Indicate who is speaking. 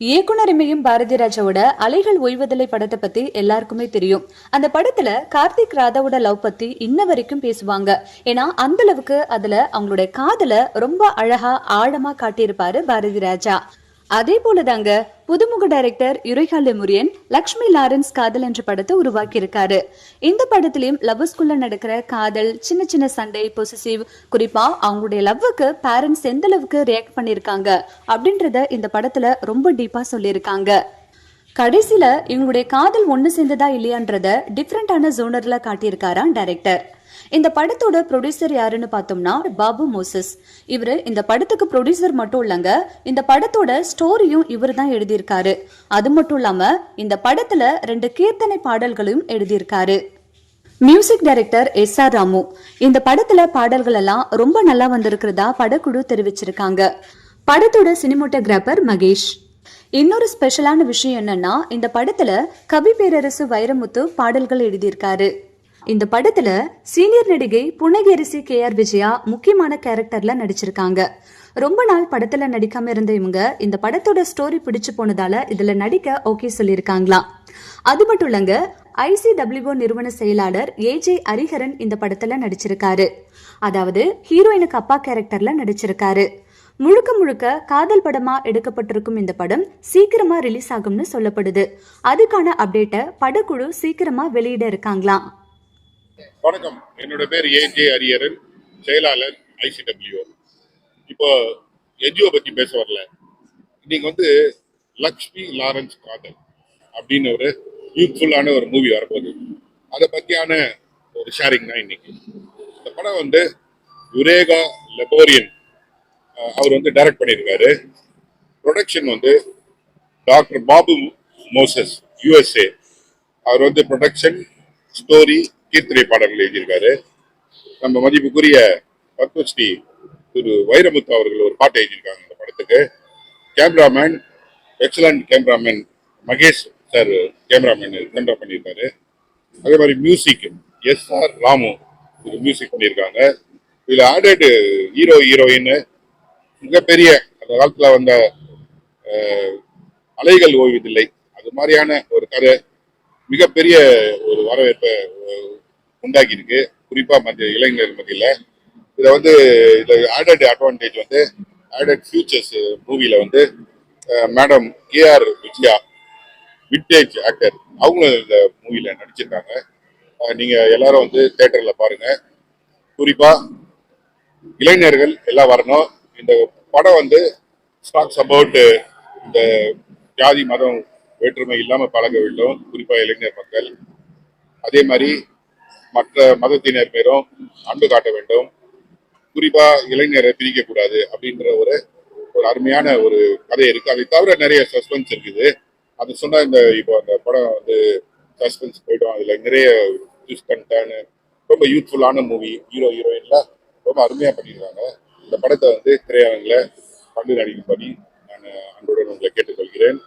Speaker 1: இயக்குனர் இமயம் பாரதி ராஜாவோட அலைகள் ஓய்வதில்லை படத்தை பத்தி எல்லாருக்குமே தெரியும். அந்த படத்துல கார்த்திக் ராதாவோட லவ் பத்தி இன்ன வரைக்கும் பேசுவாங்க. ஏன்னா அந்த அளவுக்கு அதுல அவங்களுடைய காதல ரொம்ப அழகா ஆழமா காட்டியிருப்பாரு பாரதி ராஜா. அதே போலதாங்க புதுமுக டைரக்டர் யுரைகாலே முரியன் லக்ஷ்மி லாரன்ஸ் காதல் என்ற படத்தை உருவாக்கி இருக்காரு. இந்த படத்திலயும் லவ்ஸ்குள்ள நடக்கிற காதல், சின்ன சின்ன சண்டை, பொசிசிவ், குறிப்பா அவங்களுடைய லவ்வுக்கு பேரண்ட்ஸ் எந்த அளவுக்கு ரியாக்ட் பண்ணிருக்காங்க அப்படின்றத இந்த படத்துல ரொம்ப டீப்பா சொல்லியிருக்காங்க. கடைசியில இவங்களுடைய காதல் ஒண்ணு சேர்ந்ததா இல்லையான்றத டிஃப்ரெண்டான ஜோனர்ல காட்டியிருக்காராம் டைரக்டர். இந்த படத்தோட ப்ரொடியூசர் யாருன்னு பார்த்தோம்னா பாபு மோசஸ். இவரு இந்த படத்துக்கு ப்ரொடியூசர் மட்டும் இல்லங்க, இந்த படத்தோட ஸ்டோரியும் இவர் தான் எழுதியிருக்காரு. அது மட்டும் இல்லாம இந்த படத்துல 2 கீர்த்தனை பாடல்களையும் எழுதியிருக்காரு. Music director S R. ராமு. இந்த படத்துல பாடல்கள் எல்லாம் ரொம்ப நல்லா வந்திருக்கிறதா படக்குழு தெரிவிச்சிருக்காங்க. படத்தோட சினிமோட்டோகிராஃபர் மகேஷ். இன்னொரு ஸ்பெஷலான விஷயம் என்னன்னா, இந்த படத்துல கவி பேரரசு வைரமுத்து பாடல்கள் எழுதியிருக்காரு. இந்த படத்துல சீனியர் நடிகை புனகேரிசி கே.ஆர். விஜயா முக்கியமான கேரக்டர்ல நடிச்சிருக்காங்க. ரொம்ப நாள் படத்துல நடிக்காம இருந்த இவங்க இந்த படத்தோட ஸ்டோரி பிடிச்சு போனதால இதுல நடிக்க ஓகே சொல்லியிருக்காங்களாம். அது மட்டும் இல்லங்க, ICWO நிறுவன செயலாளர் ஏஜே ஹரிஹரன் இந்த படத்துல நடிச்சிருக்காரு. அதாவது ஹீரோயினுக்கு அப்பா கேரக்டர்ல நடிச்சிருக்காரு. முழுக்க முழுக்க காதல் படமா எடுக்கப்பட்டிருக்கும் இந்த படம் சீக்கிரமா ரிலீஸ் ஆகும்னு சொல்லப்படுது. அதுக்கான அப்டேட்டை படக்குழு சீக்கிரமா வெளியிட இருக்காங்களாம்.
Speaker 2: வணக்கம், என்னோட பேர் ஏஜே ஹரிஹரன், செயலாளர் ICWO. இப்போ என்ஜிஓ பத்தி பேச வரல. இன்னைக்கு லக்ஷ்மி லாரன்ஸ் காதல் அப்படின்னு ஒரு யூத்ஃபுல்லான ஒரு மூவி வரப்போகுது. அதை பத்தியான ஒரு ஷேரிங் தான் இன்னைக்கு. இந்த படம் யுரேகா லெபோரியன் அவர் டைரக்ட் பண்ணியிருக்காரு. Production doctor Babu Moses USA. அவர் ப்ரொடக்ஷன், ஸ்டோரி, கீர்த்தனை பாடல்கள் எழுதியிருக்காரு. நம்ம மதிப்புக்குரிய பத்மஸ்ரீ திரு வைரமுத்து அவர்கள் ஒரு பாட்டு எழுதியிருக்காங்க இந்த படத்துக்கு. Cameraman, excellent cameraman Mahesh sir cameraman பண்ணியிருக்காரு. அதே மாதிரி மியூசிக் எஸ்.ஆர். ராமு மியூசிக் பண்ணியிருக்காங்க. இதுல ஆடட் ஹீரோயின் மிகப்பெரிய அந்த காலத்துல வந்த அலைகள் ஓய்வதில்லை அது மாதிரியான ஒரு கதை மிகப்பெரிய ஒரு வரவேற்பை உண்டாக்கி இருக்கு, குறிப்பா மத்திய இளைஞர் மத்தியில. இதை ஆடட் அட்வான்டேஜ் ஆடட் ஃபியூச்சர்ஸ் மூவில madam K.R. Vijaya vintage actor அவங்களும் இந்த மூவில நடிச்சிருக்காங்க. நீங்க எல்லாரும் தியேட்டர்ல பாருங்க. குறிப்பா இளைஞர்கள் எல்லாம் வரணும். இந்த படம் ஸ்டாக்ஸ் அபவுட் இந்த ஜாதி மதம் வேற்றுமை இல்லாம பழக வேண்டும், குறிப்பா இளைஞர் மக்கள். அதே மாதிரி மற்ற மதத்தினர் பேரும் அன்பு காட்ட வேண்டும், குறிப்பா இளைஞரை பிரிக்க கூடாது அப்படின்ற ஒரு அருமையான ஒரு கதை இருக்கு. அதை தவிர நிறைய சஸ்பென்ஸ் இருக்குது. அது சொன்னா இப்போ அந்த படம் சஸ்பென்ஸ் போயிடும். அதுல நிறைய ரொம்ப யூத்ஃபுல்லான மூவி. ஹீரோயின்ல ரொம்ப அருமையா பண்ணியிருக்காங்க. இந்த படத்தை திரையரங்கில் கண்டு நடிக்கும்படி நான் அன்புடன் உங்களை கேட்டுக்கொள்கிறேன்.